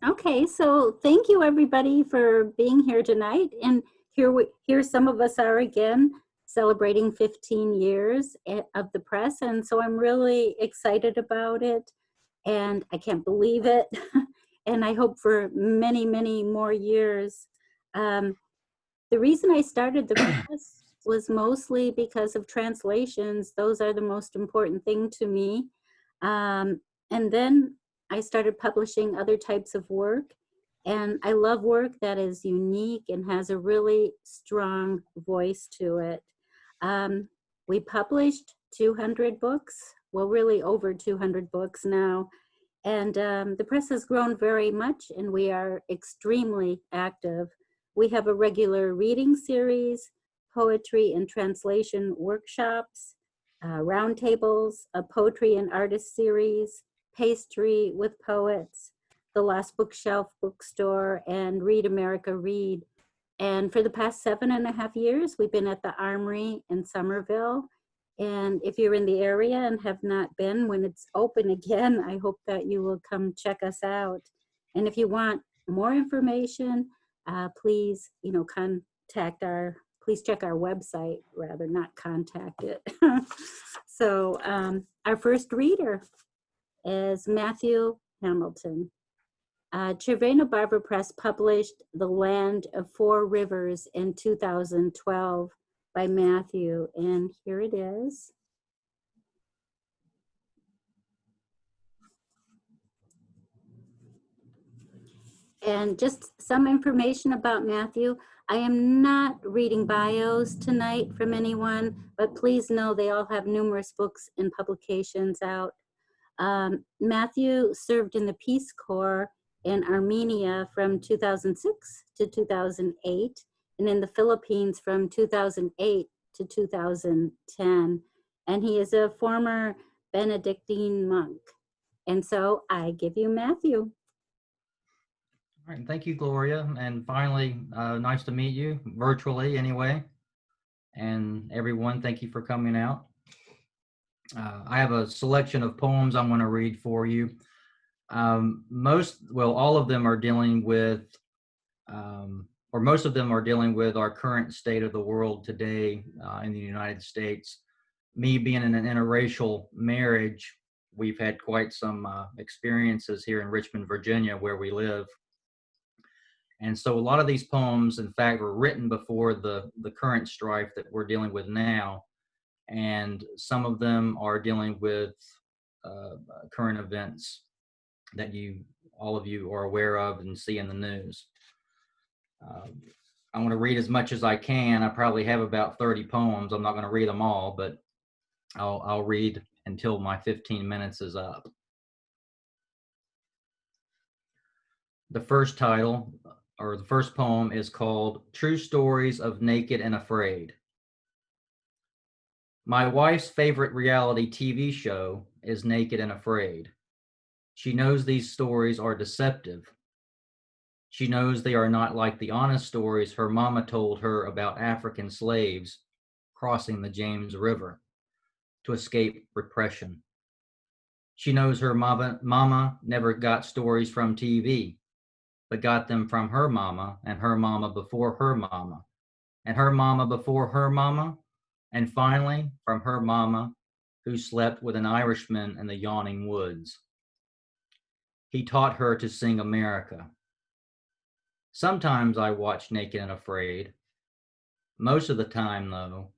Okay, so thank you everybody for being here tonight. And here some of us are again celebrating 15 years of the press. And so I'm really excited about it and I can't believe it. And I hope for many, many more years. The reason I started the press was mostly because of translations. Those are the most important thing to me. And then I started publishing other types of work. And I love work that is unique and has a really strong voice to it. We published 200 books, well, really over 200 books now. And the press has grown very much and we are extremely active. We have a regular reading series, poetry and translation workshops, roundtables, a poetry and artist series, pastry with poets, the Last Bookshelf bookstore, and Read America Read. And for the past 7.5 years, we've been at the Armory in Somerville. And if you're in the area and have not been, when it's open again, I hope that you will come check us out. And if you want more information, please, please check our website, rather not contact it. So our first reader is Matthew Hamilton. Červená Barva Press published The Land of Four Rivers in 2012 by Matthew, and here it is. And just some information about Matthew. I am not reading bios tonight from anyone, but please know they all have numerous books and publications out. Matthew served in the Peace Corps in Armenia from 2006 to 2008, and in the Philippines from 2008 to 2010. And he is a former Benedictine monk. And so I give you Matthew. All right, thank you, Gloria. And finally, nice to meet you, virtually anyway. And everyone, thank you for coming out. I have a selection of poems I'm going to read for you. All of them are dealing with, or most of them are dealing with our current state of the world today in the United States. Me being in an interracial marriage, we've had quite some experiences here in Richmond, Virginia, where we live. And so a lot of these poems, in fact, were written before the current strife that we're dealing with now. And some of them are dealing with current events that all of you are aware of and see in the news. I want to read as much as I can. I probably have about 30 poems. I'm not going to read them all, but I'll read until my 15 minutes is up. The first title, or the first poem, is called True Stories of Naked and Afraid. My wife's favorite reality TV show is Naked and Afraid. She knows these stories are deceptive. She knows they are not like the honest stories her mama told her about African slaves crossing the James River to escape repression. She knows her mama never got stories from TV, but got them from her mama and her mama before her mama, and her mama before her mama, and finally from her mama who slept with an Irishman in the yawning woods. He taught her to sing America. Sometimes I watch Naked and Afraid. Most of the time, though,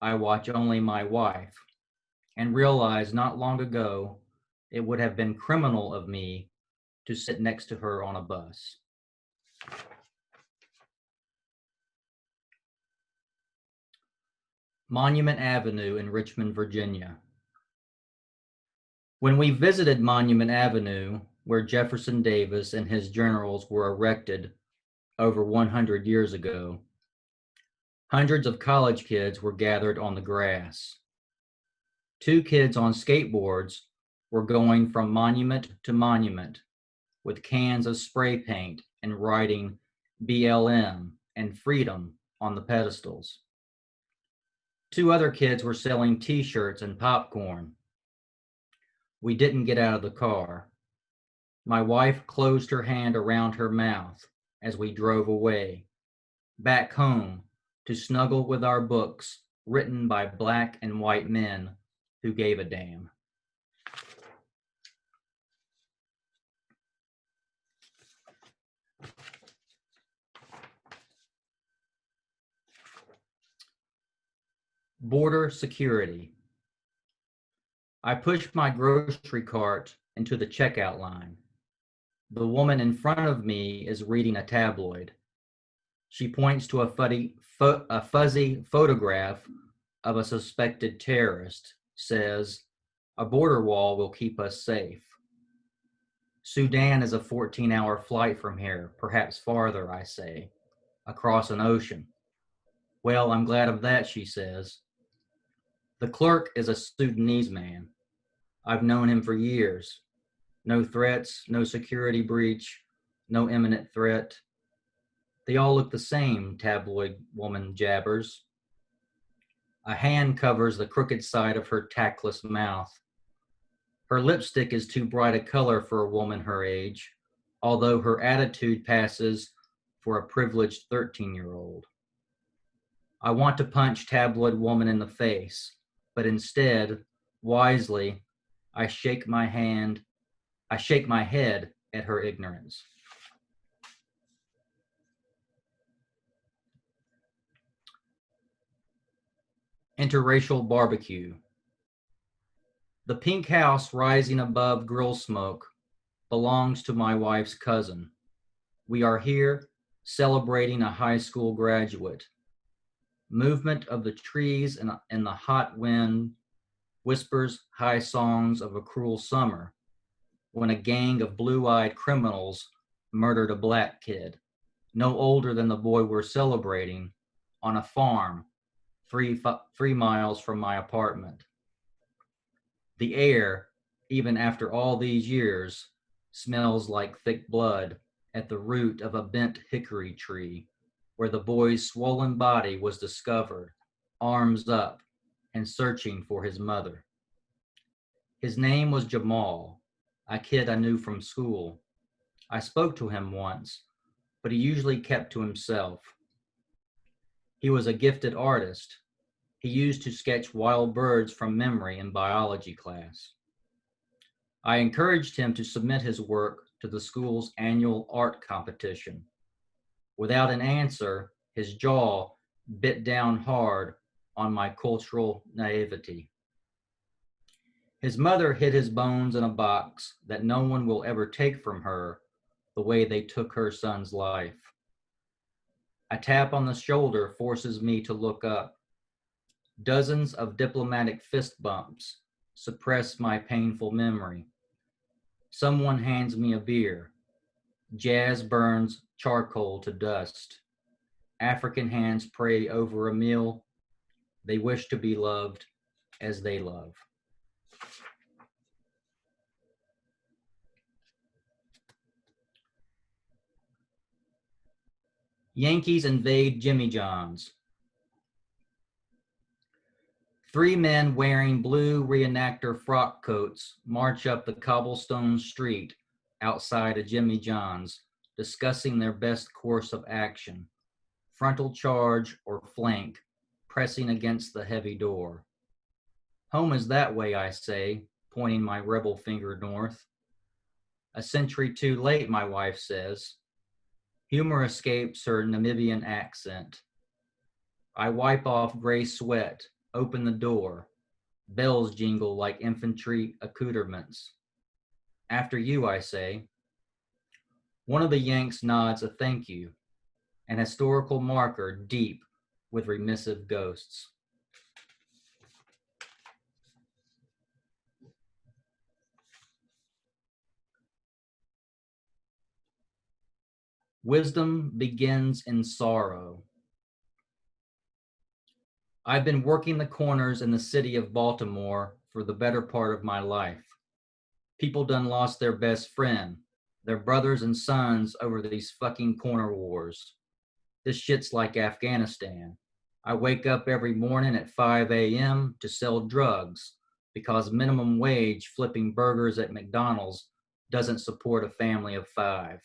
I watch only my wife and realize not long ago it would have been criminal of me to sit next to her on a bus. Monument Avenue in Richmond, Virginia. When we visited Monument Avenue, where Jefferson Davis and his generals were erected over 100 years ago, hundreds of college kids were gathered on the grass. 2 kids on skateboards were going from monument to monument with cans of spray paint and writing BLM and freedom on the pedestals. 2 other kids were selling t-shirts and popcorn. We didn't get out of the car. My wife closed her hand around her mouth as we drove away, back home to snuggle with our books written by black and white men who gave a damn. Border security. I push my grocery cart into the checkout line. The woman in front of me is reading a tabloid. She points to a fuzzy photograph of a suspected terrorist, says, "A border wall will keep us safe." Sudan is a 14-hour flight from here, perhaps farther, I say, across an ocean. Well, I'm glad of that, she says. The clerk is a Sudanese man. I've known him for years. No threats, no security breach, no imminent threat. They all look the same, tabloid woman jabbers. A hand covers the crooked side of her tactless mouth. Her lipstick is too bright a color for a woman her age, although her attitude passes for a privileged 13-year-old. I want to punch tabloid woman in the face, but instead, wisely, I shake my head at her ignorance. Interracial barbecue. The pink house rising above grill smoke belongs to my wife's cousin. We are here celebrating a high school graduate. Movement of the trees and the hot wind whispers high songs of a cruel summer when a gang of blue-eyed criminals murdered a black kid, no older than the boy we're celebrating, on a farm 3 miles from my apartment. The air, even after all these years, smells like thick blood at the root of a bent hickory tree where the boy's swollen body was discovered, arms up and searching for his mother. His name was Jamal, a kid I knew from school. I spoke to him once, but he usually kept to himself. He was a gifted artist. He used to sketch wild birds from memory in biology class. I encouraged him to submit his work to the school's annual art competition. Without an answer, his jaw bit down hard on my cultural naivety. His mother hid his bones in a box that no one will ever take from her the way they took her son's life. A tap on the shoulder forces me to look up. Dozens of diplomatic fist bumps suppress my painful memory. Someone hands me a beer. Jazz burns charcoal to dust. African hands pray over a meal. They wish to be loved as they love. Yankees invade Jimmy John's. 3 men wearing blue reenactor frock coats march up the cobblestone street outside of Jimmy John's, discussing their best course of action, frontal charge or flank, pressing against the heavy door. Home is that way, I say, pointing my rebel finger north. A century too late, my wife says. Humor escapes her Namibian accent. I wipe off gray sweat, open the door. Bells jingle like infantry accoutrements. After you, I say. One of the Yanks nods a thank you, an historical marker deep with remissive ghosts. Wisdom begins in sorrow. I've been working the corners in the city of Baltimore for the better part of my life. People done lost their best friend, their brothers and sons over these fucking corner wars. This shit's like Afghanistan. I wake up every morning at 5 a.m. to sell drugs because minimum wage flipping burgers at McDonald's doesn't support a family of 5.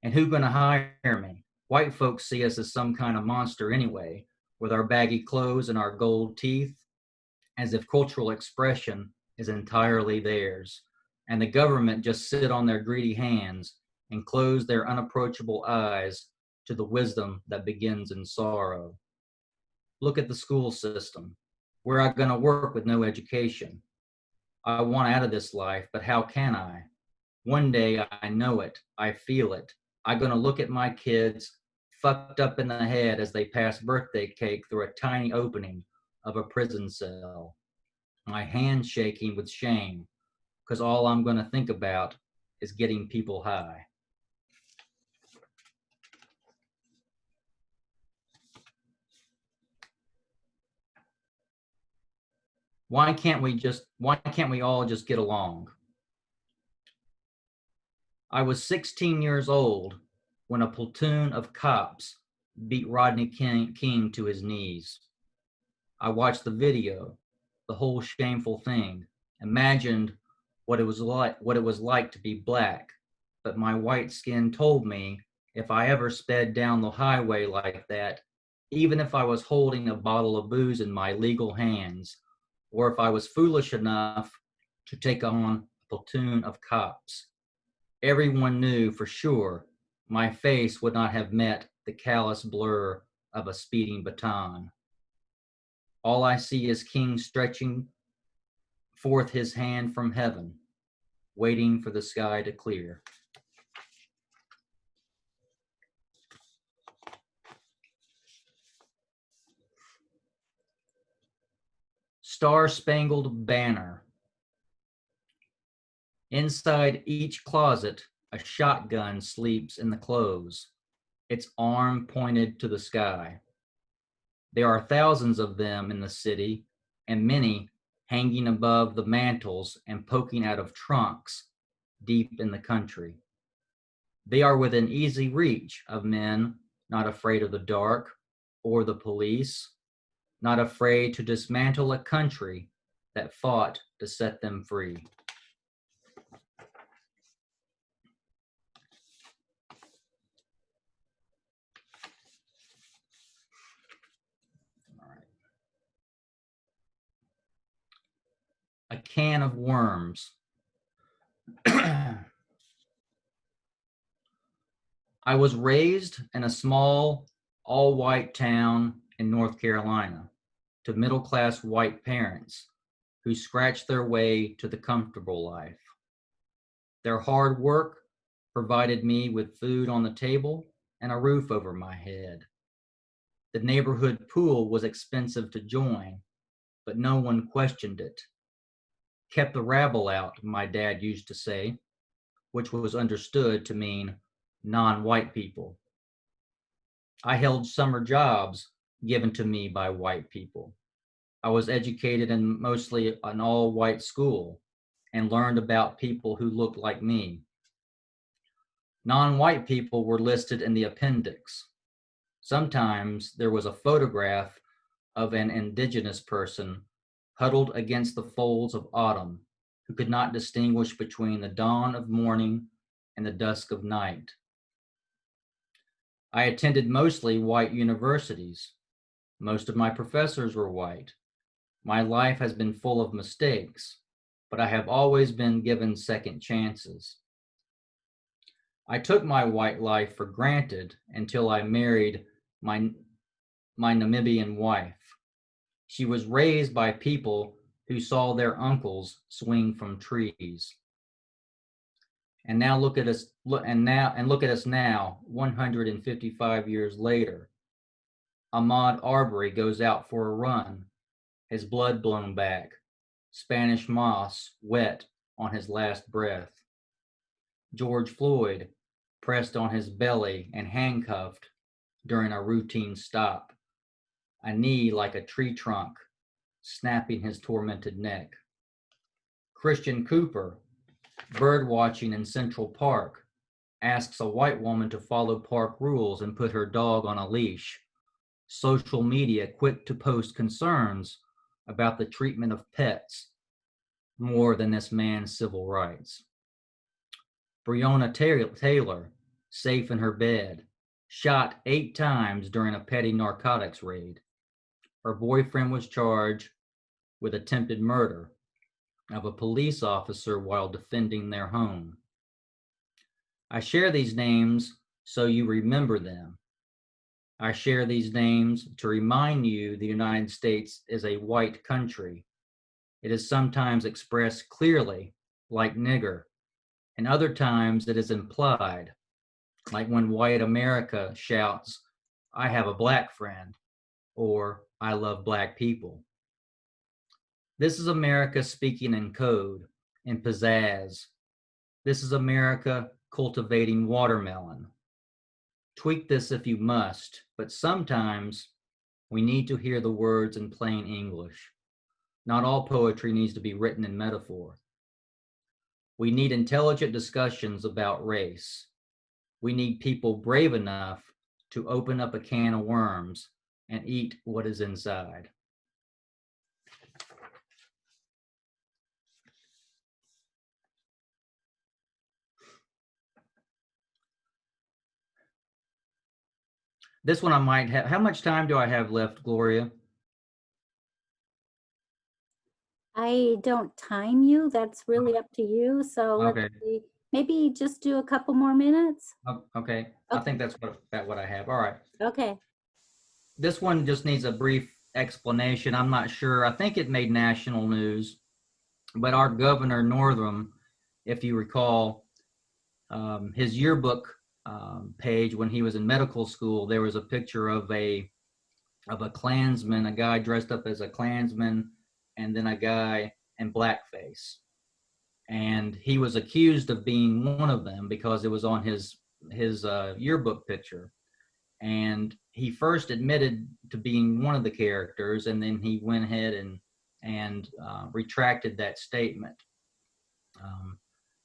And who's gonna hire me? White folks see us as some kind of monster anyway, with our baggy clothes and our gold teeth, as if cultural expression is entirely theirs, and the government just sit on their greedy hands and close their unapproachable eyes to the wisdom that begins in sorrow. Look at the school system. Where I'm gonna work with no education. I want out of this life, but how can I? One day I know it, I feel it. I'm gonna look at my kids fucked up in the head as they pass birthday cake through a tiny opening of a prison cell. My hands shaking with shame, because all I'm gonna think about is getting people high. Why can't we all just get along? I was 16 years old when a platoon of cops beat Rodney King to his knees. I watched the video, the whole shameful thing, imagined what it was like to be black, but my white skin told me if I ever sped down the highway like that, even if I was holding a bottle of booze in my legal hands, or if I was foolish enough to take on a platoon of cops, everyone knew for sure my face would not have met the callous blur of a speeding baton. All I see is King stretching forth his hand from heaven, waiting for the sky to clear. Star-Spangled Banner. Inside each closet, a shotgun sleeps in the clothes, its arm pointed to the sky. There are thousands of them in the city, and many hanging above the mantels and poking out of trunks deep in the country. They are within easy reach of men not afraid of the dark or the police, not afraid to dismantle a country that fought to set them free. All right. A can of worms. I was raised in a small, all-white town in North Carolina to middle-class white parents who scratched their way to the comfortable life. Their hard work provided me with food on the table and a roof over my head. The neighborhood pool was expensive to join, but no one questioned it. Kept the rabble out, my dad used to say, which was understood to mean non-white people. I held summer jobs given to me by white people. I was educated in mostly an all-white school and learned about people who looked like me. Non-white people were listed in the appendix. Sometimes there was a photograph of an indigenous person huddled against the folds of autumn who could not distinguish between the dawn of morning and the dusk of night. I attended mostly white universities. Most of my professors were white. My life has been full of mistakes, but I have always been given second chances. I took my white life for granted until I married my Namibian wife. She was raised by people who saw their uncles swing from trees. And now look at us, look at us now, 155 years later. Ahmaud Arbery goes out for a run, his blood blown back, Spanish moss wet on his last breath. George Floyd pressed on his belly and handcuffed during a routine stop, a knee like a tree trunk, snapping his tormented neck. Christian Cooper, bird watching in Central Park, asks a white woman to follow park rules and put her dog on a leash. Social media quick to post concerns about the treatment of pets more than this man's civil rights. Breonna Taylor, safe in her bed, shot 8 times during a petty narcotics raid. Her boyfriend was charged with attempted murder of a police officer while defending their home. I share these names so you remember them. I share these names to remind you the United States is a white country. It is sometimes expressed clearly, like nigger, and other times it is implied, like when white America shouts, I have a black friend, or I love black people. This is America speaking in code, in pizzazz. This is America cultivating watermelon. Tweak this if you must, but sometimes we need to hear the words in plain English. Not all poetry needs to be written in metaphor. We need intelligent discussions about race. We need people brave enough to open up a can of worms and eat what is inside. This one I might have. How much time do I have left, Gloria? I don't time you. That's really up to you. So let's Okay. see. Maybe just do a couple more minutes. Okay. I think that's about what I have. All right. Okay. This one just needs a brief explanation. I'm not sure. I think it made national news, but our governor Northam, if you recall, his yearbook page when he was in medical school, there was a picture of a Klansman, a guy dressed up as a Klansman, and then a guy in blackface. And he was accused of being one of them because it was on his yearbook picture. And he first admitted to being one of the characters, and then he went ahead and retracted that statement.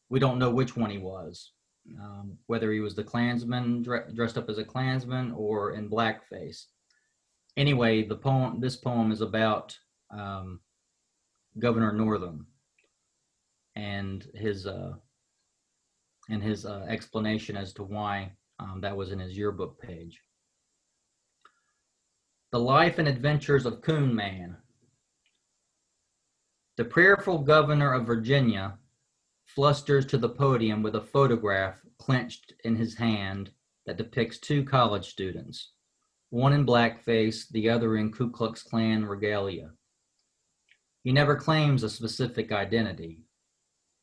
We don't know which one he was, whether he was the Klansman dressed up as a Klansman or in blackface. Anyway, this poem is about Governor Northam and his explanation as to why that was in his yearbook page. The life and adventures of Coon Man. The prayerful governor of Virginia flusters to the podium with a photograph clenched in his hand that depicts 2 college students, one in blackface, the other in Ku Klux Klan regalia. He never claims a specific identity.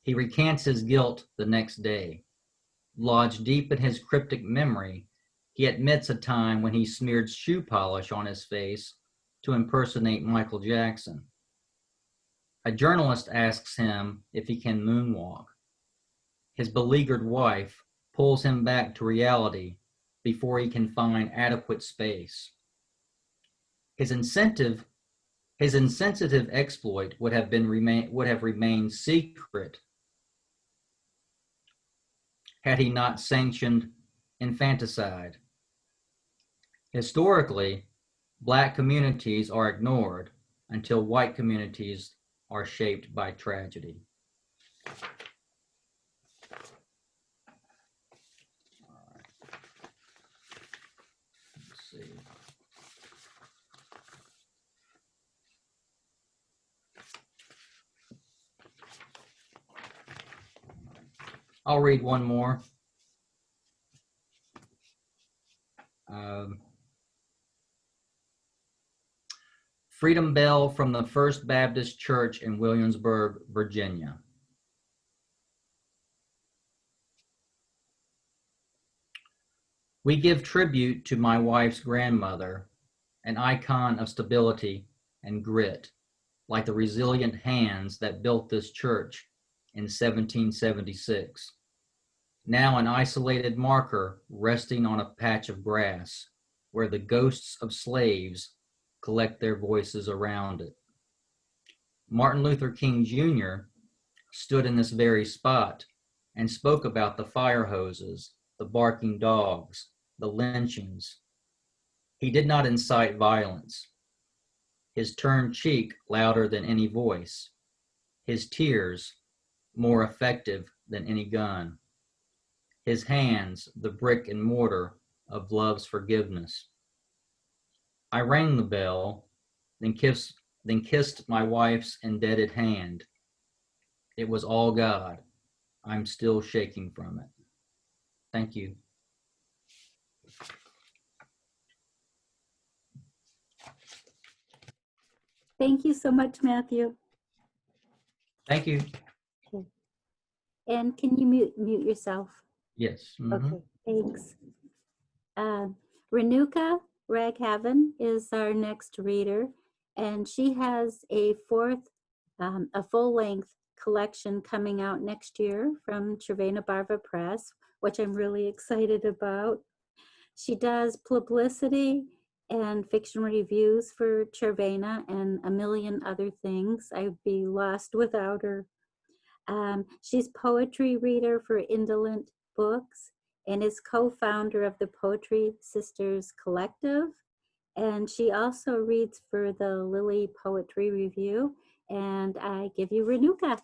He recants his guilt the next day. Lodged deep in his cryptic memory, he admits a time when he smeared shoe polish on his face to impersonate Michael Jackson. A journalist asks him if he can moonwalk. His beleaguered wife pulls him back to reality before he can find adequate space. His insensitive exploit would have remained secret had he not sanctioned infanticide. Historically, Black communities are ignored until white communities are shaped by tragedy. All right. Let's see. I'll read one more. Freedom Bell from the First Baptist Church in Williamsburg, Virginia. We give tribute to my wife's grandmother, an icon of stability and grit, like the resilient hands that built this church in 1776. Now an isolated marker resting on a patch of grass where the ghosts of slaves collect their voices around it. Martin Luther King Jr. stood in this very spot and spoke about the fire hoses, the barking dogs, the lynchings. He did not incite violence. His turned cheek louder than any voice. His tears more effective than any gun. his hands the brick and mortar of love's forgiveness. I rang the bell, then kissed my wife's indebted hand. It was all God. I'm still shaking from it. Thank you. Thank you so much, Matthew. Thank you. Okay. And can you mute yourself? Yes. Okay, thanks. Renuka Raghavan is our next reader, and she has a full-length collection coming out next year from Červená Barva Press, which I'm really excited about. She does publicity and fiction reviews for Cervena and a million other things. I'd be lost without her. She's poetry reader for Indolent Books and is co-founder of the Poetry Sisters Collective. And she also reads for the Lily Poetry Review. And I give you Renuka.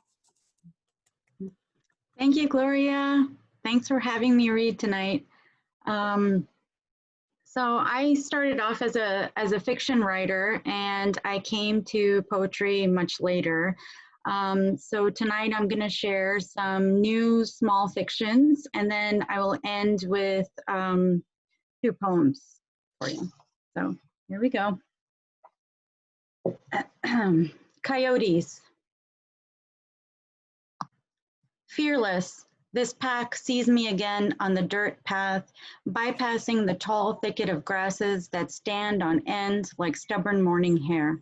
Thank you, Gloria. Thanks for having me read tonight. So I started off as a fiction writer, and I came to poetry much later. So tonight I'm going to share some new small fictions, and then I will end with 2 poems for you. So here we go. Coyotes. Fearless, this pack sees me again on the dirt path, bypassing the tall thicket of grasses that stand on end like stubborn morning hair.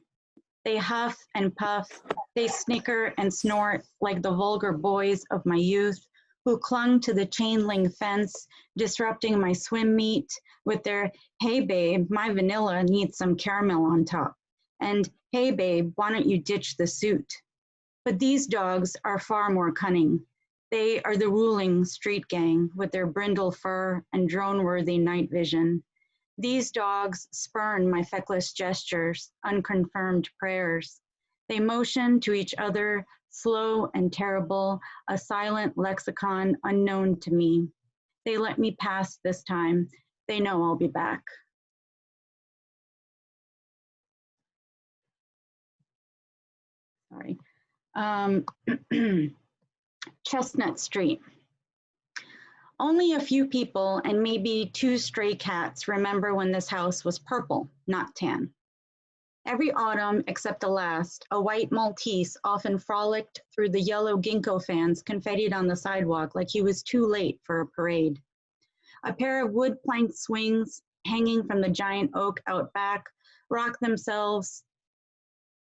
They huff and puff, they snicker and snort like the vulgar boys of my youth who clung to the chain link fence, disrupting my swim meet with their, "Hey babe, my vanilla needs some caramel on top," and "Hey babe, why don't you ditch the suit?" But these dogs are far more cunning. They are the ruling street gang with their brindle fur and drone-worthy night vision. These dogs spurn my feckless gestures, unconfirmed prayers. They motion to each other, slow and terrible, a silent lexicon unknown to me. They let me pass this time. They know I'll be back. Sorry. Chestnut Street. Only a few people and maybe 2 stray cats remember when this house was purple, not tan. Every autumn except the last, a white Maltese often frolicked through the yellow ginkgo fans confettied on the sidewalk like he was too late for a parade. A pair of wood plank swings hanging from the giant oak out back rock themselves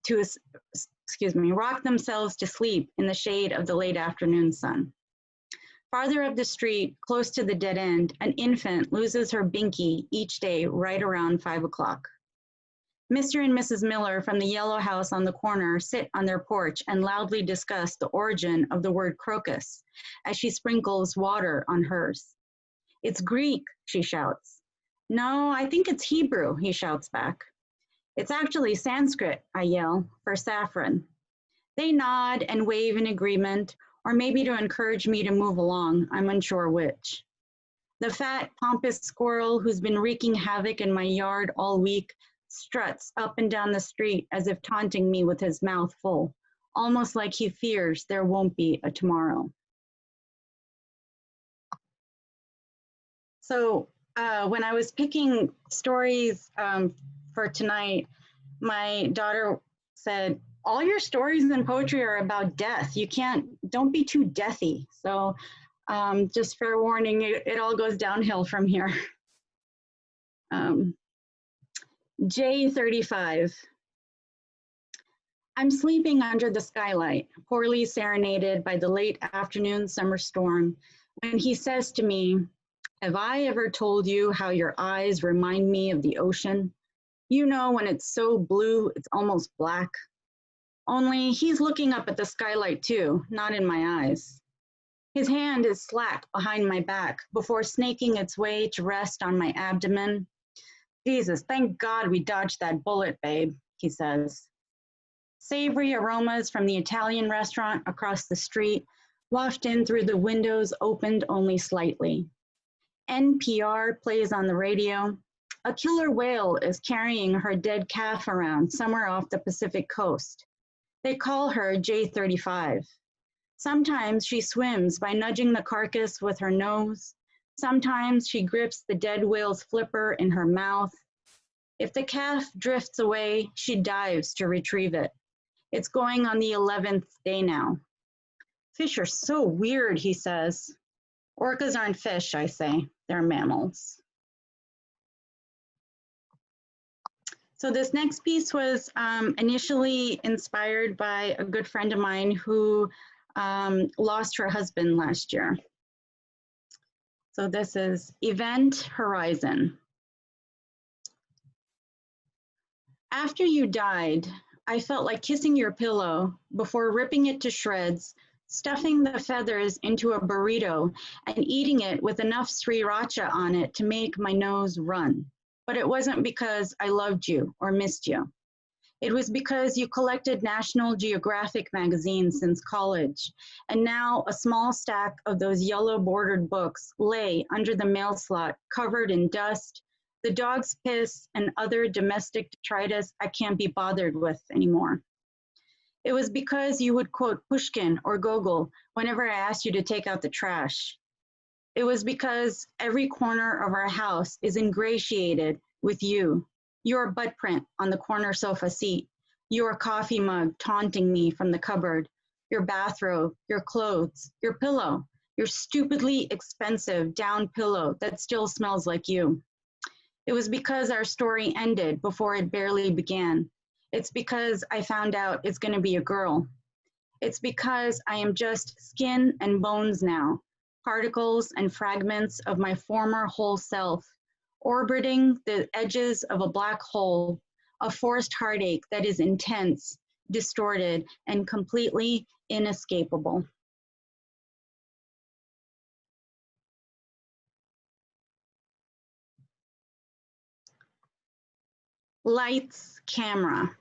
to sleep in the shade of the late afternoon sun. Farther up the street, close to the dead end, an infant loses her binky each day right around 5 o'clock. Mr. and Mrs. Miller from the yellow house on the corner sit on their porch and loudly discuss the origin of the word crocus as she sprinkles water on hers. "It's Greek," she shouts. "No, I think it's Hebrew," he shouts back. "It's actually Sanskrit," I yell, "for saffron." They nod and wave in agreement, or maybe to encourage me to move along, I'm unsure which. The fat, pompous squirrel who's been wreaking havoc in my yard all week struts up and down the street as if taunting me with his mouth full, almost like he fears there won't be a tomorrow. So when I was picking stories for tonight, my daughter said, "All your stories in poetry are about death. Don't be too deathy." So just fair warning, it all goes downhill from here. J35. I'm sleeping under the skylight, poorly serenaded by the late afternoon summer storm, when he says to me, "Have I ever told you how your eyes remind me of the ocean? You know, when it's so blue, it's almost black." Only he's looking up at the skylight too, not in my eyes. His hand is slack behind my back before snaking its way to rest on my abdomen. "Jesus, thank God we dodged that bullet, babe," he says. Savory aromas from the Italian restaurant across the street waft in through the windows opened only slightly. NPR plays on the radio. A killer whale is carrying her dead calf around somewhere off the Pacific coast. They call her J35. Sometimes she swims by nudging the carcass with her nose. Sometimes she grips the dead whale's flipper in her mouth. If the calf drifts away, she dives to retrieve it. It's going on the 11th day now. Fish are so weird, he says. Orcas aren't fish, I say. They're mammals. So this next piece was initially inspired by a good friend of mine who lost her husband last year. So this is Event Horizon. After you died, I felt like kissing your pillow before ripping it to shreds, stuffing the feathers into a burrito and eating it with enough sriracha on it to make my nose run. But it wasn't because I loved you or missed you. It was because you collected National Geographic magazines since college, and now a small stack of those yellow bordered books lay under the mail slot, covered in dust, the dog's piss, and other domestic detritus I can't be bothered with anymore. It was because you would quote Pushkin or Gogol whenever I asked you to take out the trash. It was because every corner of our house is ingratiated with you. Your butt print on the corner sofa seat, your coffee mug taunting me from the cupboard, your bathrobe, your clothes, your pillow, your stupidly expensive down pillow that still smells like you. It was because our story ended before it barely began. It's because I found out it's going to be a girl. It's because I am just skin and bones now, particles and fragments of my former whole self, orbiting the edges of a black hole, a forced heartache that is intense, distorted, and completely inescapable. Lights, camera.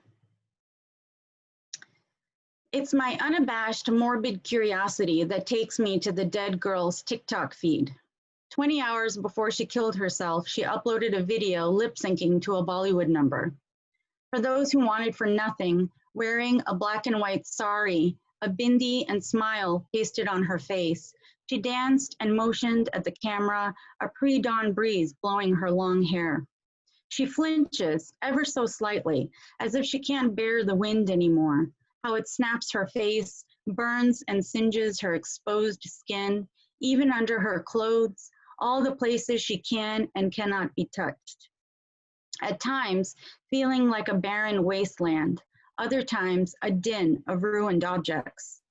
It's my unabashed, morbid curiosity that takes me to the dead girl's TikTok feed. 20 hours before she killed herself, she uploaded a video lip-syncing to a Bollywood number. For those who wanted for nothing, wearing a black and white sari, a bindi and smile pasted on her face, she danced and motioned at the camera, a pre-dawn breeze blowing her long hair. She flinches ever so slightly, as if she can't bear the wind anymore, how it snaps her face, burns and singes her exposed skin, even under her clothes, all the places she can and cannot be touched. At times, feeling like a barren wasteland, other times a din of ruined objects.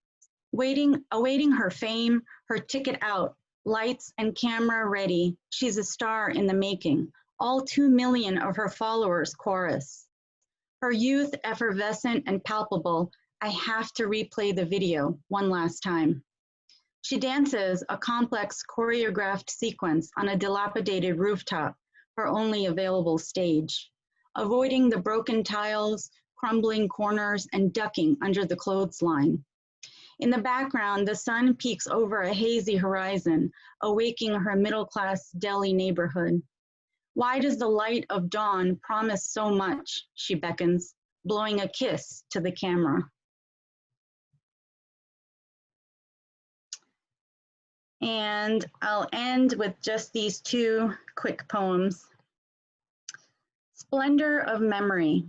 Awaiting her fame, her ticket out, lights and camera ready, she's a star in the making, all 2 million of her followers chorus. Her youth effervescent and palpable, I have to replay the video one last time. She dances a complex choreographed sequence on a dilapidated rooftop, her only available stage, avoiding the broken tiles, crumbling corners, and ducking under the clothesline. In the background, the sun peeks over a hazy horizon, awaking her middle-class Delhi neighborhood. Why does the light of dawn promise so much? She beckons, blowing a kiss to the camera. And I'll end with just these 2 quick poems. Splendor of Memory.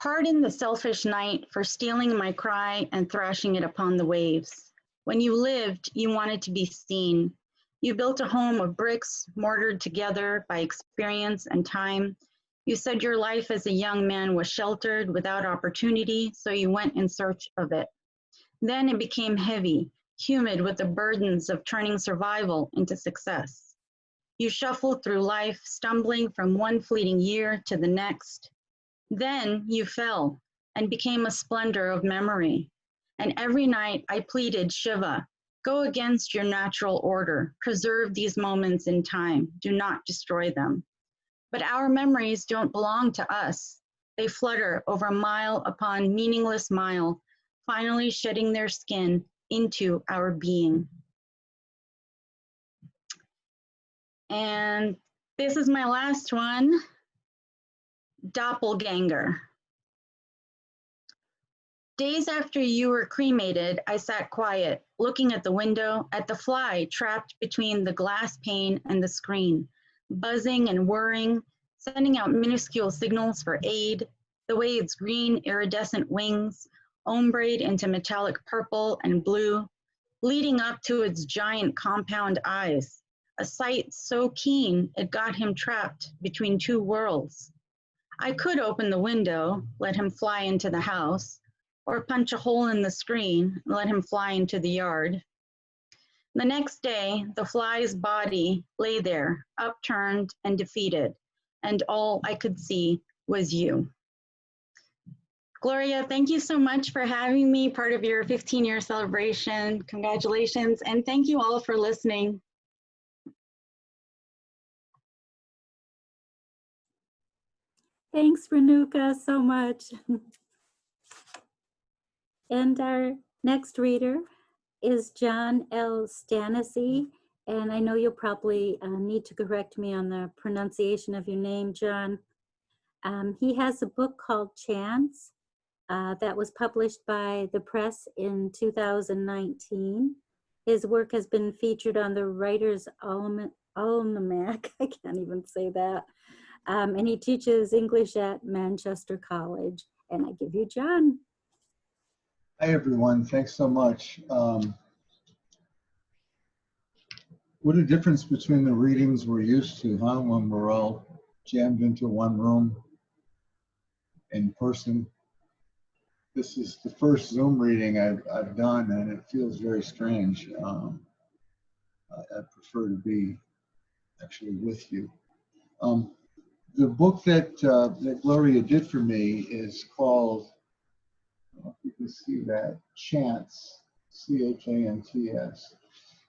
Pardon the selfish night for stealing my cry and thrashing it upon the waves. When you lived, you wanted to be seen. You built a home of bricks mortared together by experience and time. You said your life as a young man was sheltered without opportunity, so you went in search of it. Then it became heavy, humid with the burdens of turning survival into success. You shuffled through life, stumbling from one fleeting year to the next. Then you fell and became a splendor of memory. And every night I pleaded, Shiva, go against your natural order, preserve these moments in time, do not destroy them. But our memories don't belong to us. They flutter over mile upon meaningless mile, finally shedding their skin into our being. And this is my last one, doppelganger. Days after you were cremated, I sat quiet, looking at the window, at the fly trapped between the glass pane and the screen, buzzing and whirring, sending out minuscule signals for aid, the way its green iridescent wings ombrade into metallic purple and blue, leading up to its giant compound eyes, a sight so keen it got him trapped between two worlds. I could open the window, let him fly into the house, or punch a hole in the screen and let him fly into the yard. The next day, the fly's body lay there, upturned and defeated, and all I could see was you. Gloria, thank you so much for having me part of your 15-year celebration. Congratulations, and thank you all for listening. Thanks, Renuka, so much. And our next reader is John L. Stanizzi, and I know you'll probably need to correct me on the pronunciation of your name, John. He has a book called Chance that was published by the press in 2019. His work has been featured on the Writer's Almanac, I can't even say that, and he teaches English at Manchester College. And I give you John. Hi, everyone. Thanks so much. What a difference between the readings we're used to, huh? When we're all jammed into one room in person. This is the first Zoom reading I've done, and it feels very strange. I prefer to be actually with you. The book that Gloria did for me is called, I don't know if you can see that, Chance, C-H-A-N-T-S.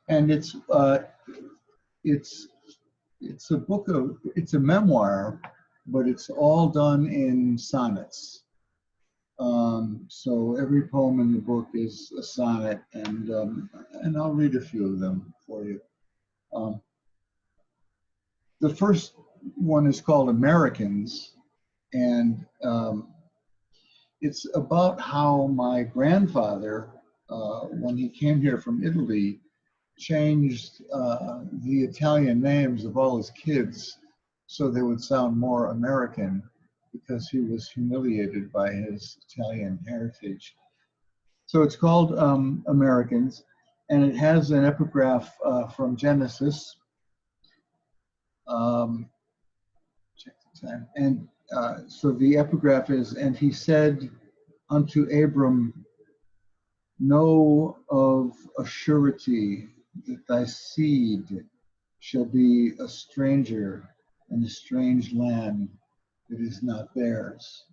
And it's a book of, it's a memoir, but it's all done in sonnets. So every poem in the book is a sonnet, and I'll read a few of them for you. The first one is called Americans, and it's about how my grandfather, when he came here from Italy, changed the Italian names of all his kids so they would sound more American, because he was humiliated by his Italian heritage. So it's called Americans, and it has an epigraph from Genesis. Check the time. And so the epigraph is, and he said unto Abram, know of a surety that thy seed shall be a stranger in a strange land that is not theirs.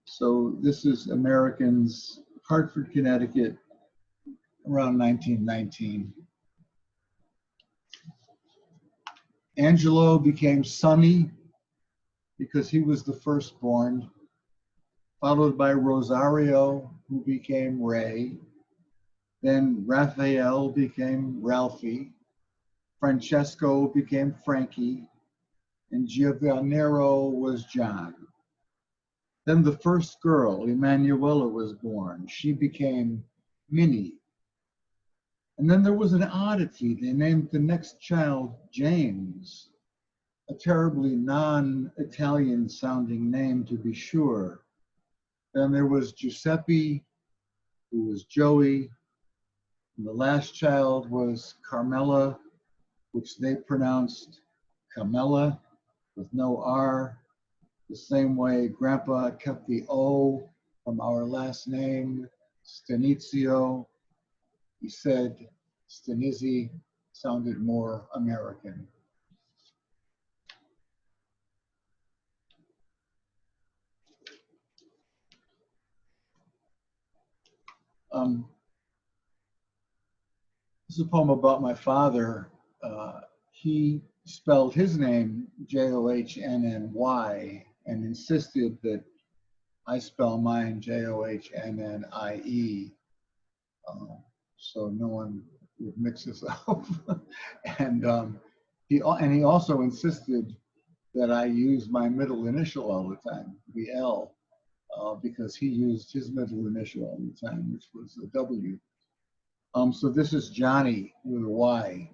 So this is Americans, Hartford, Connecticut, around 1919. Angelo became Sonny because he was the firstborn, followed by Rosario, who became Ray. Then Raphael became Ralphie. Francesco became Frankie, and Giovanero was John. Then the first girl, Emanuela, was born. She became Minnie. And then there was an oddity. They named the next child James, a terribly non-Italian sounding name to be sure. Then there was Giuseppe, who was Joey. And the last child was Carmela, which they pronounced Camella with no R, the same way Grandpa kept the O from our last name, Stanizio. He said Stanizzi sounded more American. This is a poem about my father. He spelled his name Johnnny and insisted that I spell mine Johnnnie, so no one would mix us up. And he also insisted that I use my middle initial all the time, the L, because he used his middle initial all the time, which was a W. So this is Johnny with a Y,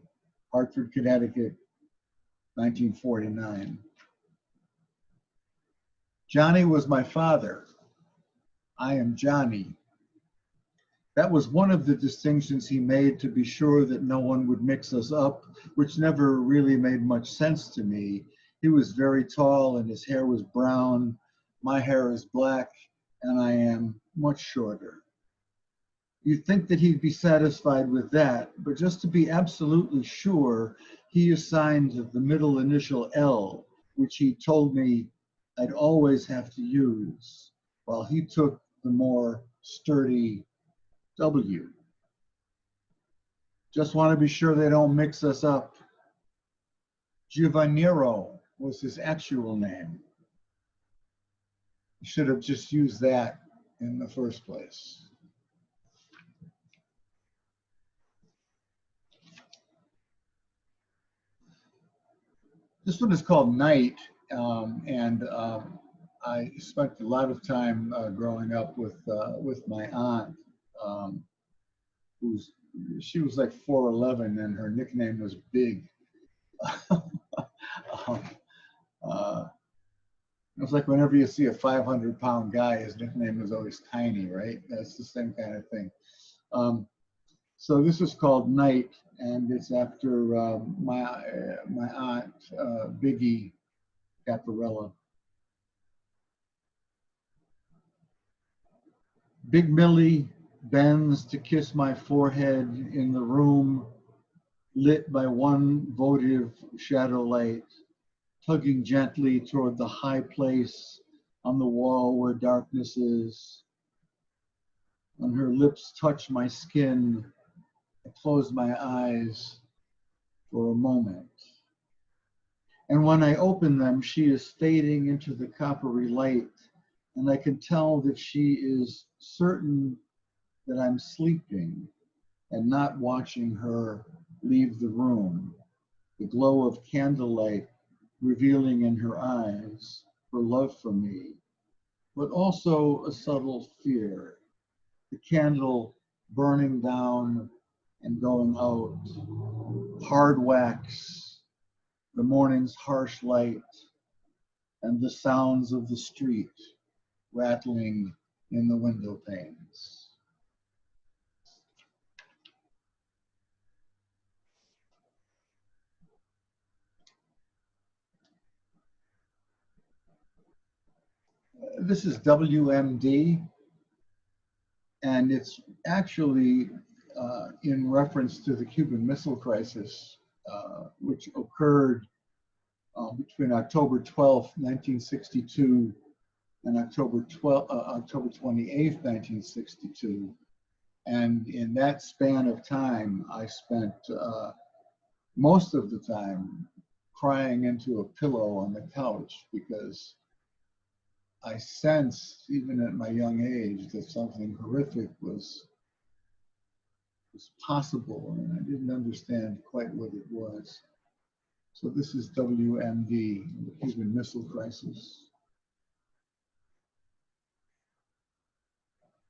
Hartford, Connecticut, 1949. Johnny was my father. I am Johnny. That was one of the distinctions he made to be sure that no one would mix us up, which never really made much sense to me. He was very tall and his hair was brown. My hair is black and I am much shorter. You'd think that he'd be satisfied with that, but just to be absolutely sure, he assigned the middle initial L, which he told me I'd always have to use, while he took the more sturdy W. Just want to be sure they don't mix us up. Giovanniero was his actual name. You should have just used that in the first place. This one is called Night, and I spent a lot of time growing up with my aunt, she was like 4'11", and her nickname was Big. It was like whenever you see a 500-pound guy, his nickname is always Tiny, right? That's the same kind of thing. So this is called Night, and it's after my aunt, Biggie Caparella. Big Millie bends to kiss my forehead in the room lit by one votive shadow light, tugging gently toward the high place on the wall where darkness is. When her lips touch my skin, I close my eyes for a moment. And when I open them, she is fading into the coppery light, and I can tell that she is certain that I'm sleeping and not watching her leave the room, the glow of candlelight revealing in her eyes her love for me, but also a subtle fear, the candle burning down and going out, hard wax, the morning's harsh light, and the sounds of the street rattling in the window panes. This is WMD, and it's actually in reference to the Cuban Missile Crisis, which occurred between October 12th, 1962 and October 28th, 1962. And in that span of time, I spent most of the time crying into a pillow on the couch because I sensed, even at my young age, that something horrific was possible, and I didn't understand quite what it was. So this is WMD, the Cuban Missile Crisis.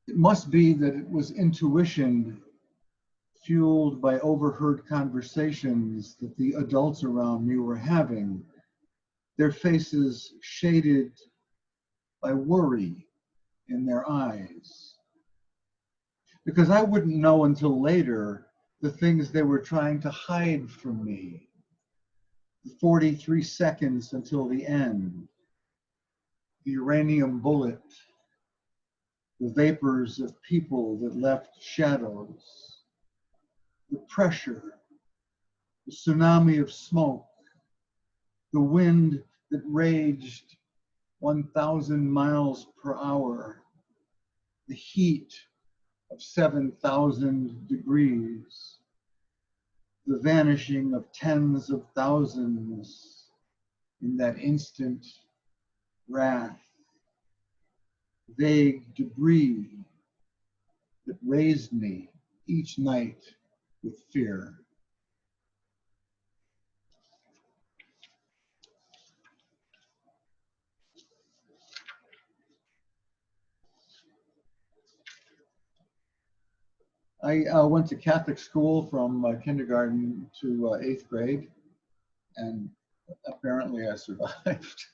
It must be that it was intuition fueled by overheard conversations that the adults around me were having, their faces shaded by worry in their eyes. Because I wouldn't know until later the things they were trying to hide from me. The 43 seconds until the end, the uranium bullet, the vapors of people that left shadows, the pressure, the tsunami of smoke, the wind that raged 1,000 miles per hour, the heat of 7,000 degrees, the vanishing of tens of thousands in that instant wrath, vague debris that raised me each night with fear. I went to Catholic school from kindergarten to 8th grade, and apparently I survived.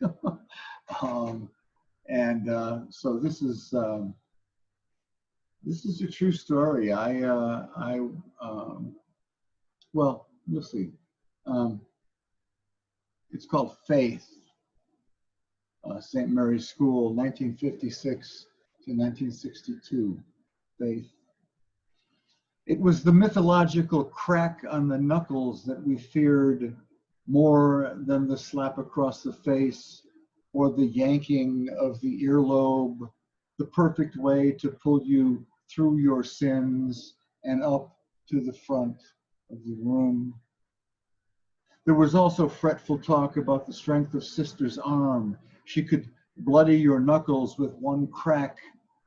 So this is a true story. Well, you'll see. It's called Faith, St. Mary's School, 1956 to 1962, Faith. It was the mythological crack on the knuckles that we feared more than the slap across the face or the yanking of the earlobe, the perfect way to pull you through your sins and up to the front of the room. There was also fretful talk about the strength of Sister's arm. She could bloody your knuckles with one crack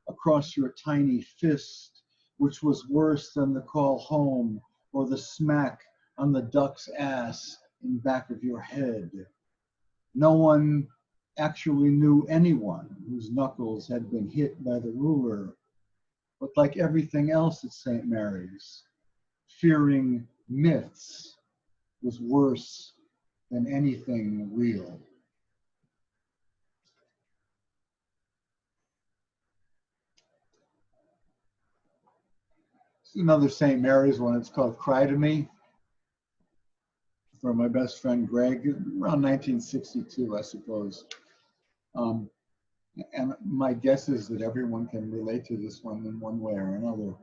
across your tiny fist, which was worse than the call home or the smack on the duck's ass in back of your head. No one actually knew anyone whose knuckles had been hit by the ruler, but like everything else at St. Mary's, fearing myths was worse than anything real. Another St. Mary's one, it's called Cry to Me, from my best friend Greg, around 1962, I suppose. And my guess is that everyone can relate to this one in one way or another.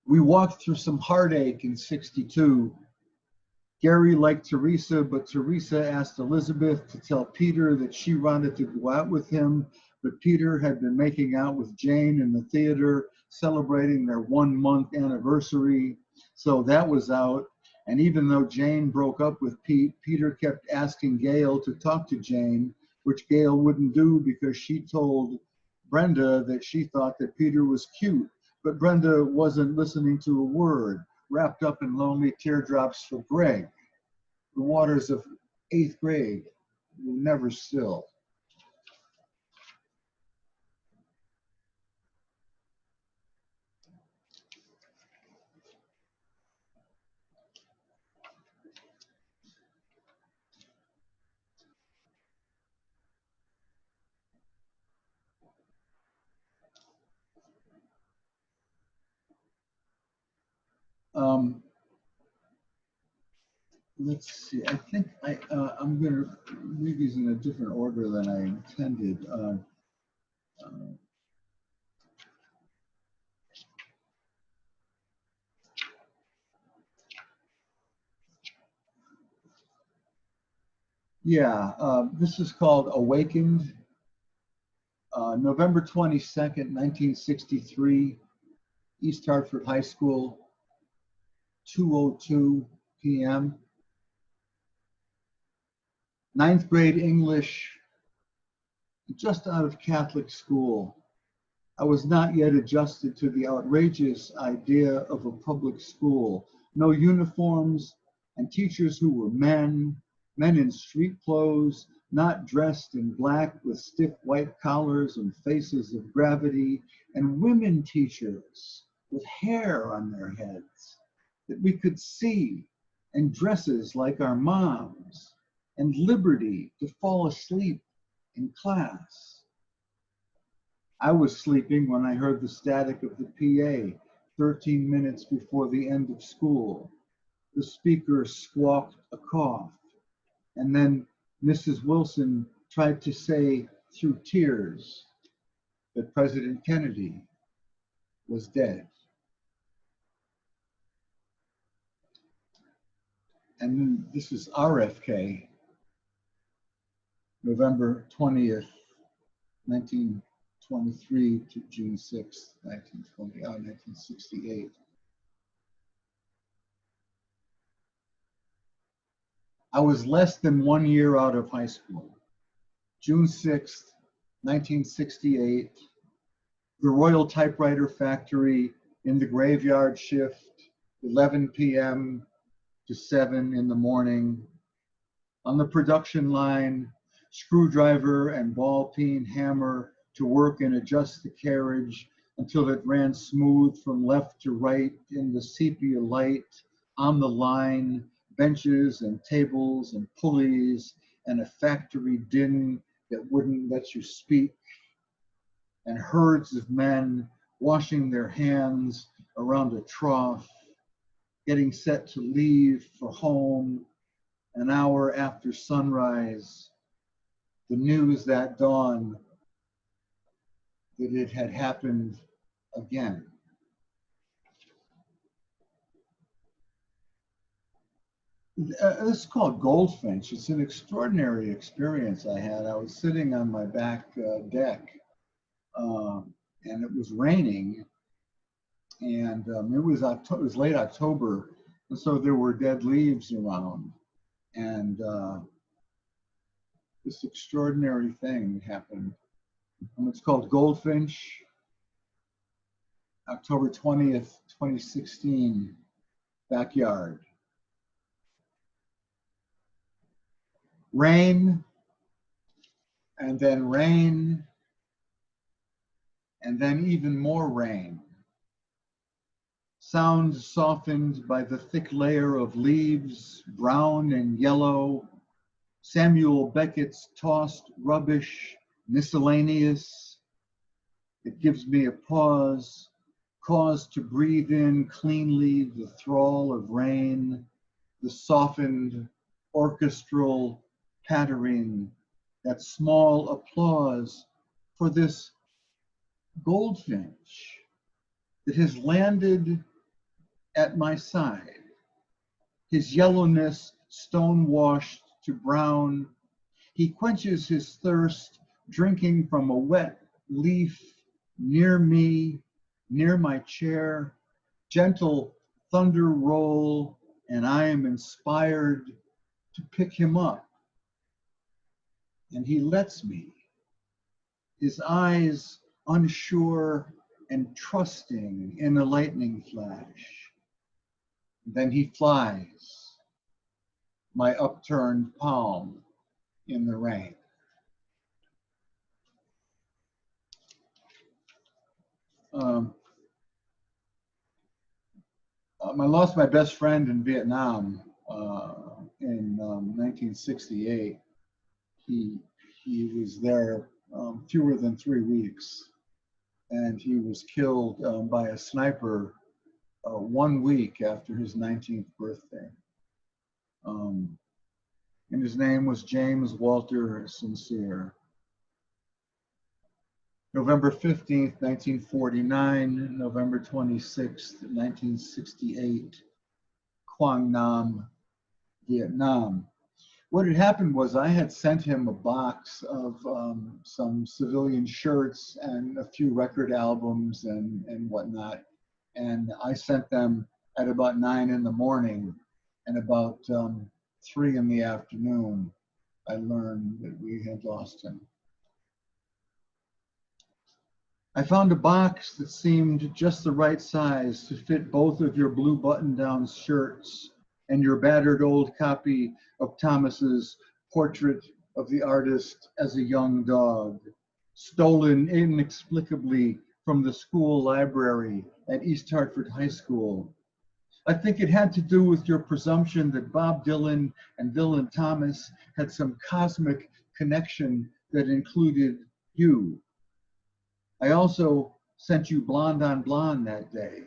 We walked through some heartache in 62. Gary liked Teresa, but Teresa asked Elizabeth to tell Peter that she wanted to go out with him, but Peter had been making out with Jane in the theater, celebrating their 1-month anniversary. So that was out. And even though Jane broke up with Pete, Peter kept asking Gail to talk to Jane, which Gail wouldn't do because she told Brenda that she thought that Peter was cute, but Brenda wasn't listening to a word, wrapped up in lonely teardrops for Greg. The waters of 8th grade were never still. Let's see, I think I'm going to read these in a different order than I intended. This is called Awakened. November 22nd, 1963, East Hartford High School, 2:02 p.m. 9th grade English, just out of Catholic school. I was not yet adjusted to the outrageous idea of a public school. No uniforms, and teachers who were men in street clothes, not dressed in black with stiff white collars and faces of gravity, and women teachers with hair on their heads that we could see, and dresses like our moms, and liberty to fall asleep in class. I was sleeping when I heard the static of the PA 13 minutes before the end of school. The speaker squawked a cough, and then Mrs. Wilson tried to say through tears that President Kennedy was dead. And then this is RFK, November 20th, 1923 to June 6th, 1968. I was less than 1 year out of high school. June 6th, 1968, the Royal Typewriter Factory in the graveyard shift, 11 p.m. to 7 in the morning. On the production line, screwdriver and ball-peen hammer to work and adjust the carriage until it ran smooth from left to right in the sepia light. On the line, benches and tables and pulleys and a factory din that wouldn't let you speak, and herds of men washing their hands around a trough, getting set to leave for home an hour after sunrise. The news that dawn that it had happened again. This is called Goldfinch. It's an extraordinary experience I had. I was sitting on my back deck and it was raining, and it was late October, and so there were dead leaves around, and this extraordinary thing happened. It's called Goldfinch, October 20th, 2016, backyard. Rain, and then even more rain. Sound softened by the thick layer of leaves, brown and yellow. Samuel Beckett's tossed rubbish, miscellaneous. It gives me a pause to breathe in cleanly the thrall of rain, the softened orchestral pattering, that small applause for this goldfinch that has landed at my side, his yellowness stone-washed to brown. He quenches his thirst, drinking from a wet leaf near me, near my chair. Gentle thunder roll, and I am inspired to pick him up. And he lets me, his eyes unsure and trusting in a lightning flash. Then he flies, my upturned palm in the rain. I lost my best friend in Vietnam in 1968. He was there fewer than 3 weeks, and he was killed by a sniper 1 week after his 19th birthday. And his name was James Walter Sincere. November 15th, 1949, November 26th, 1968, Quang Nam, Vietnam. What had happened was I had sent him a box of some civilian shirts and a few record albums and whatnot. And I sent them at about 9 in the morning, and about 3 in the afternoon, I learned that we had lost him. I found a box that seemed just the right size to fit both of your blue button-down shirts and your battered old copy of Thomas's Portrait of the Artist as a Young Dog, stolen inexplicably from the school library at East Hartford High School. I think it had to do with your presumption that Bob Dylan and Dylan Thomas had some cosmic connection that included you. I also sent you Blonde on Blonde that day.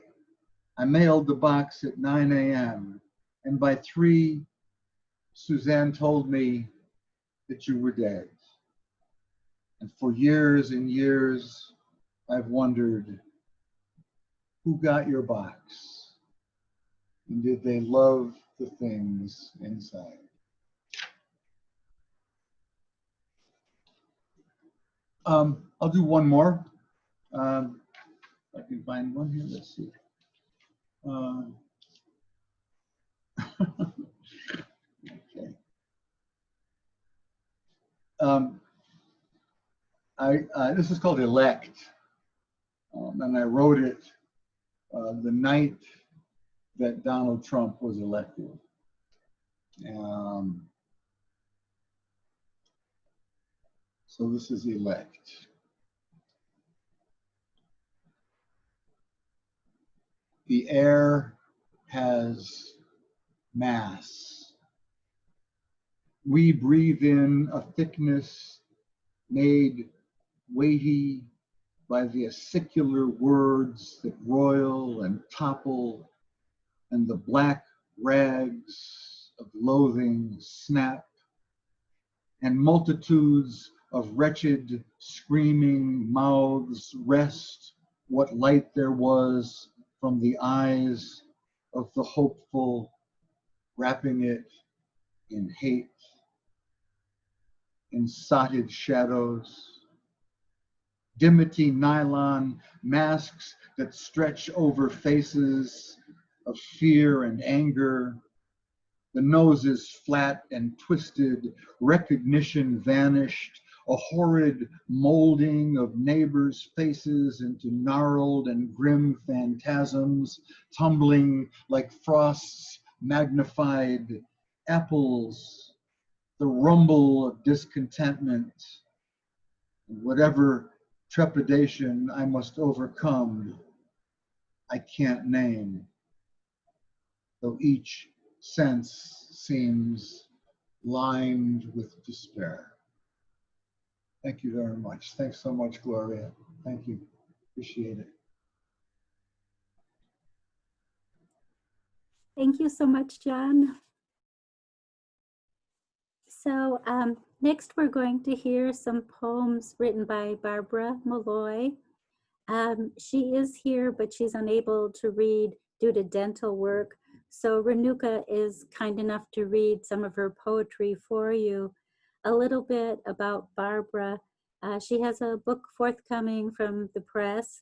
I mailed the box at 9 a.m. and by 3, Suzanne told me that you were dead. And for years and years, I've wondered, who got your box? And did they love the things inside? I'll do one more. If I can find one here, let's see. Okay. This is called Elect, and I wrote it the night that Donald Trump was elected. So this is Elect. The air has mass. We breathe in a thickness made weighty by the acicular words that roil and topple, and the black rags of loathing snap, and multitudes of wretched, screaming mouths wrest what light there was from the eyes of the hopeful, wrapping it in hate, in sotted shadows. Dimity nylon masks that stretch over faces of fear and anger. The noses flat and twisted, recognition vanished, a horrid molding of neighbors' faces into gnarled and grim phantasms, tumbling like frost's magnified apples, the rumble of discontentment, whatever trepidation I must overcome, I can't name, though each sense seems lined with despair. Thank you very much. Thanks so much, Gloria. Thank you. Appreciate it. Thank you so much, John. So next we're going to hear some poems written by Barbara Molloy. She is here, but she's unable to read due to dental work. So Renuka is kind enough to read some of her poetry for you. A little bit about Barbara. She has a book forthcoming from the press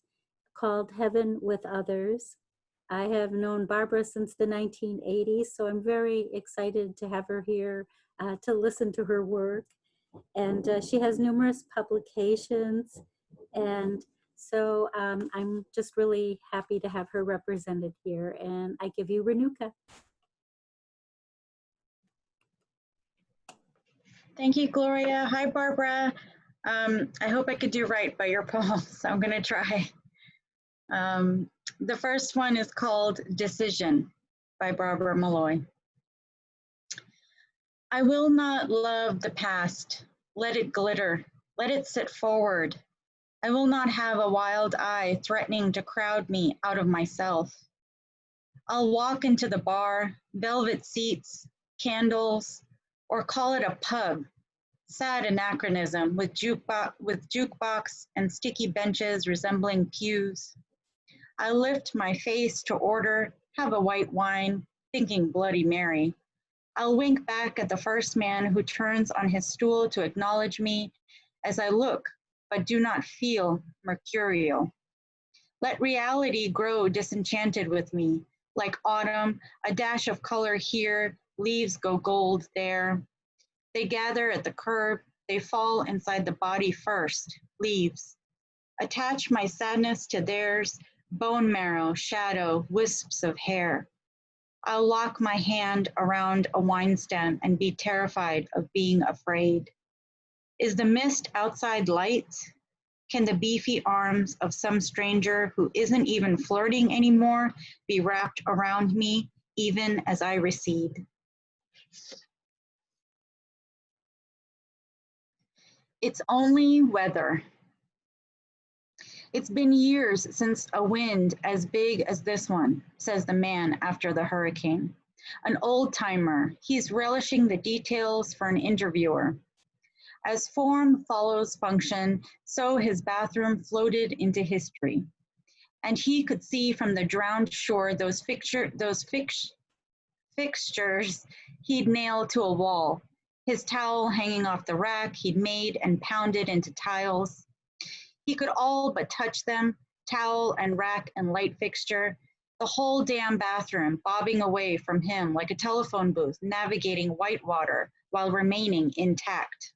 called Heaven with Others. I have known Barbara since the 1980s, so I'm very excited to have her here to listen to her work. And she has numerous publications, and so I'm just really happy to have her represented here, and I give you Renuka. Thank you, Gloria. Hi, Barbara. I hope I could do right by your poems. I'm gonna try. The first one is called Decision by Barbara Molloy. I will not love the past. Let it glitter. Let it sit forward. I will not have a wild eye threatening to crowd me out of myself. I'll walk into the bar, velvet seats, candles, or call it a pub. Sad anachronism with jukebox and sticky benches resembling pews. I lift my face to order, have a white wine, thinking Bloody Mary. I'll wink back at the first man who turns on his stool to acknowledge me as I look, but do not feel mercurial. Let reality grow disenchanted with me. Like autumn, a dash of color here, leaves go gold there. They gather at the curb, they fall inside the body first, leaves. Attach my sadness to theirs, bone marrow, shadow, wisps of hair. I'll lock my hand around a wine stand and be terrified of being afraid. Is the mist outside light? Can the beefy arms of some stranger who isn't even flirting anymore be wrapped around me even as I recede? It's only weather. It's been years since a wind as big as this one, says the man after the hurricane. An old timer, he's relishing the details for an interviewer. As form follows function, so his bathroom floated into history. And he could see from the drowned shore those fixtures he'd nailed to a wall, his towel hanging off the rack he'd made and pounded into tiles. He could all but touch them, towel and rack and light fixture, the whole damn bathroom bobbing away from him like a telephone booth navigating whitewater while remaining intact.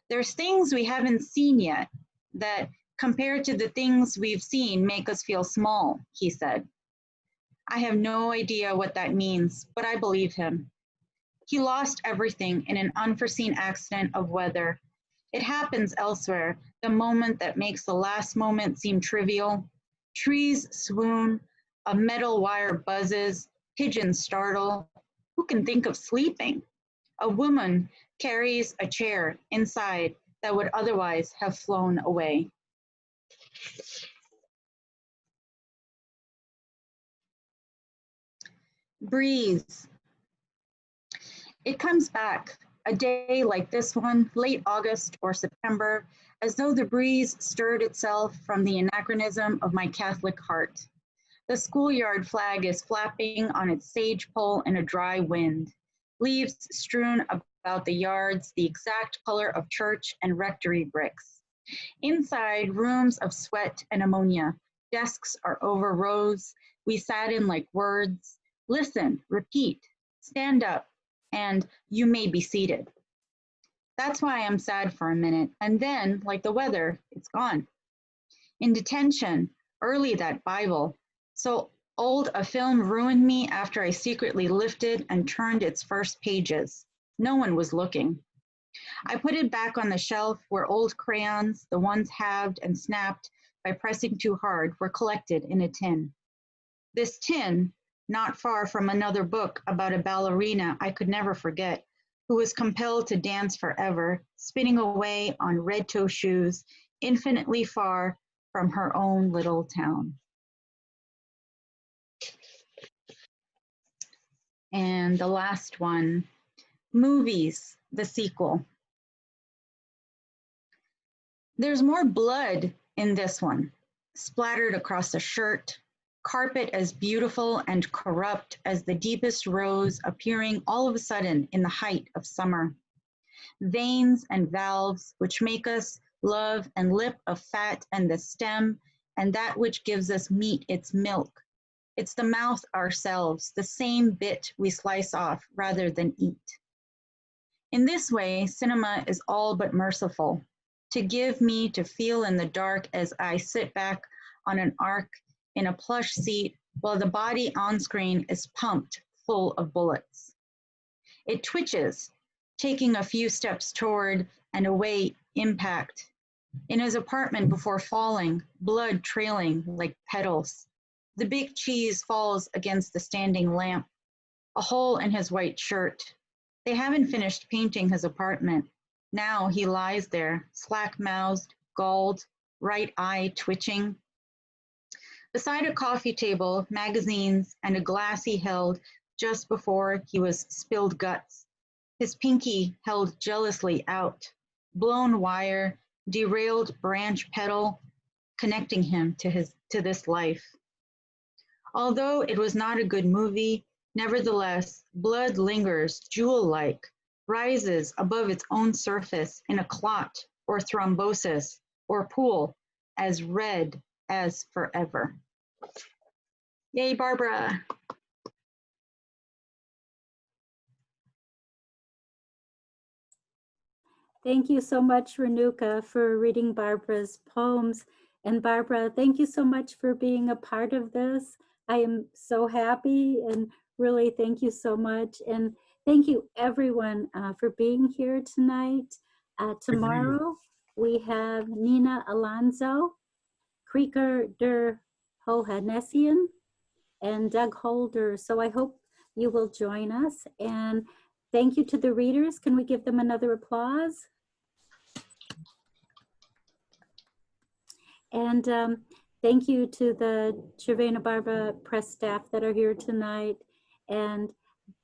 There's things we haven't seen yet that, compared to the things we've seen, make us feel small, he said. I have no idea what that means, but I believe him. He lost everything in an unforeseen accident of weather. It happens elsewhere, the moment that makes the last moment seem trivial. Trees swoon, a metal wire buzzes, pigeons startle. Who can think of sleeping? A woman carries a chair inside that would otherwise have flown away. Breeze. It comes back, a day like this one, late August or September, as though the breeze stirred itself from the anachronism of my Catholic heart. The schoolyard flag is flapping on its sage pole in a dry wind. Leaves strewn about the yards, the exact color of church and rectory bricks. Inside, rooms of sweat and ammonia. Desks are over rows. We sat in like words. Listen, repeat, stand up, and you may be seated. That's why I'm sad for a minute. And then, like the weather, it's gone. In detention, early that Bible, so old a film ruined me after I secretly lifted and turned its first pages. No one was looking. I put it back on the shelf where old crayons, the ones halved and snapped by pressing too hard, were collected in a tin. This tin, not far from another book about a ballerina I could never forget, who was compelled to dance forever, spinning away on red toe shoes, infinitely far from her own little town. And the last one, Movies, the sequel. There's more blood in this one, splattered across the shirt, carpet as beautiful and corrupt as the deepest rose appearing all of a sudden in the height of summer. Veins and valves which make us love and lip of fat and the stem, and that which gives us meat its milk. It's the mouth ourselves, the same bit we slice off rather than eat. In this way, cinema is all but merciful, to give me to feel in the dark as I sit back on an arc in a plush seat while the body on screen is pumped full of bullets. It twitches, taking a few steps toward and away impact. In his apartment before falling, blood trailing like petals. The big cheese falls against the standing lamp, a hole in his white shirt. They haven't finished painting his apartment. Now he lies there, slack-mouthed, galled, right eye twitching. Beside a coffee table, magazines, and a glass he held just before he was spilled guts. His pinky held jealously out, blown wire, derailed branch petal, connecting him to this life. Although it was not a good movie, nevertheless, blood lingers jewel-like, rises above its own surface in a clot or thrombosis or pool as red as forever. Yay, Barbara. Thank you so much, Renuka, for reading Barbara's poems. And Barbara, thank you so much for being a part of this. I am so happy, and really thank you so much. And thank you everyone for being here tonight. Tomorrow we have Nina Alonso, Krieger der Hohanesian, and Doug Holder. So I hope you will join us. And thank you to the readers. Can we give them another applause? And thank you to the Červená Barva Press staff that are here tonight. And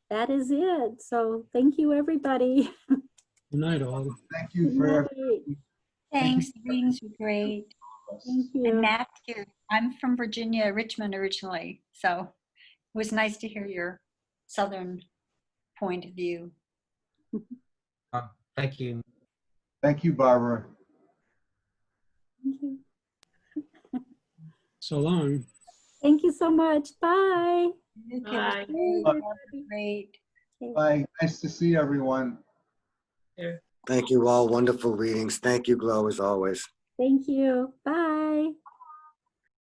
that is it. So thank you, everybody. Good night, all. Thank you for everything. Thanks, the readings were great. Thank you. And Matthew, I'm from Virginia, Richmond originally, so it was nice to hear your Southern point of view. Thank you. Thank you, Barbara. Thank you. So long. Thank you so much. Bye. Bye. Bye. Great. Bye. Nice to see everyone. Yeah. Thank you all. Wonderful readings. Thank you, Glo, as always. Thank you. Bye.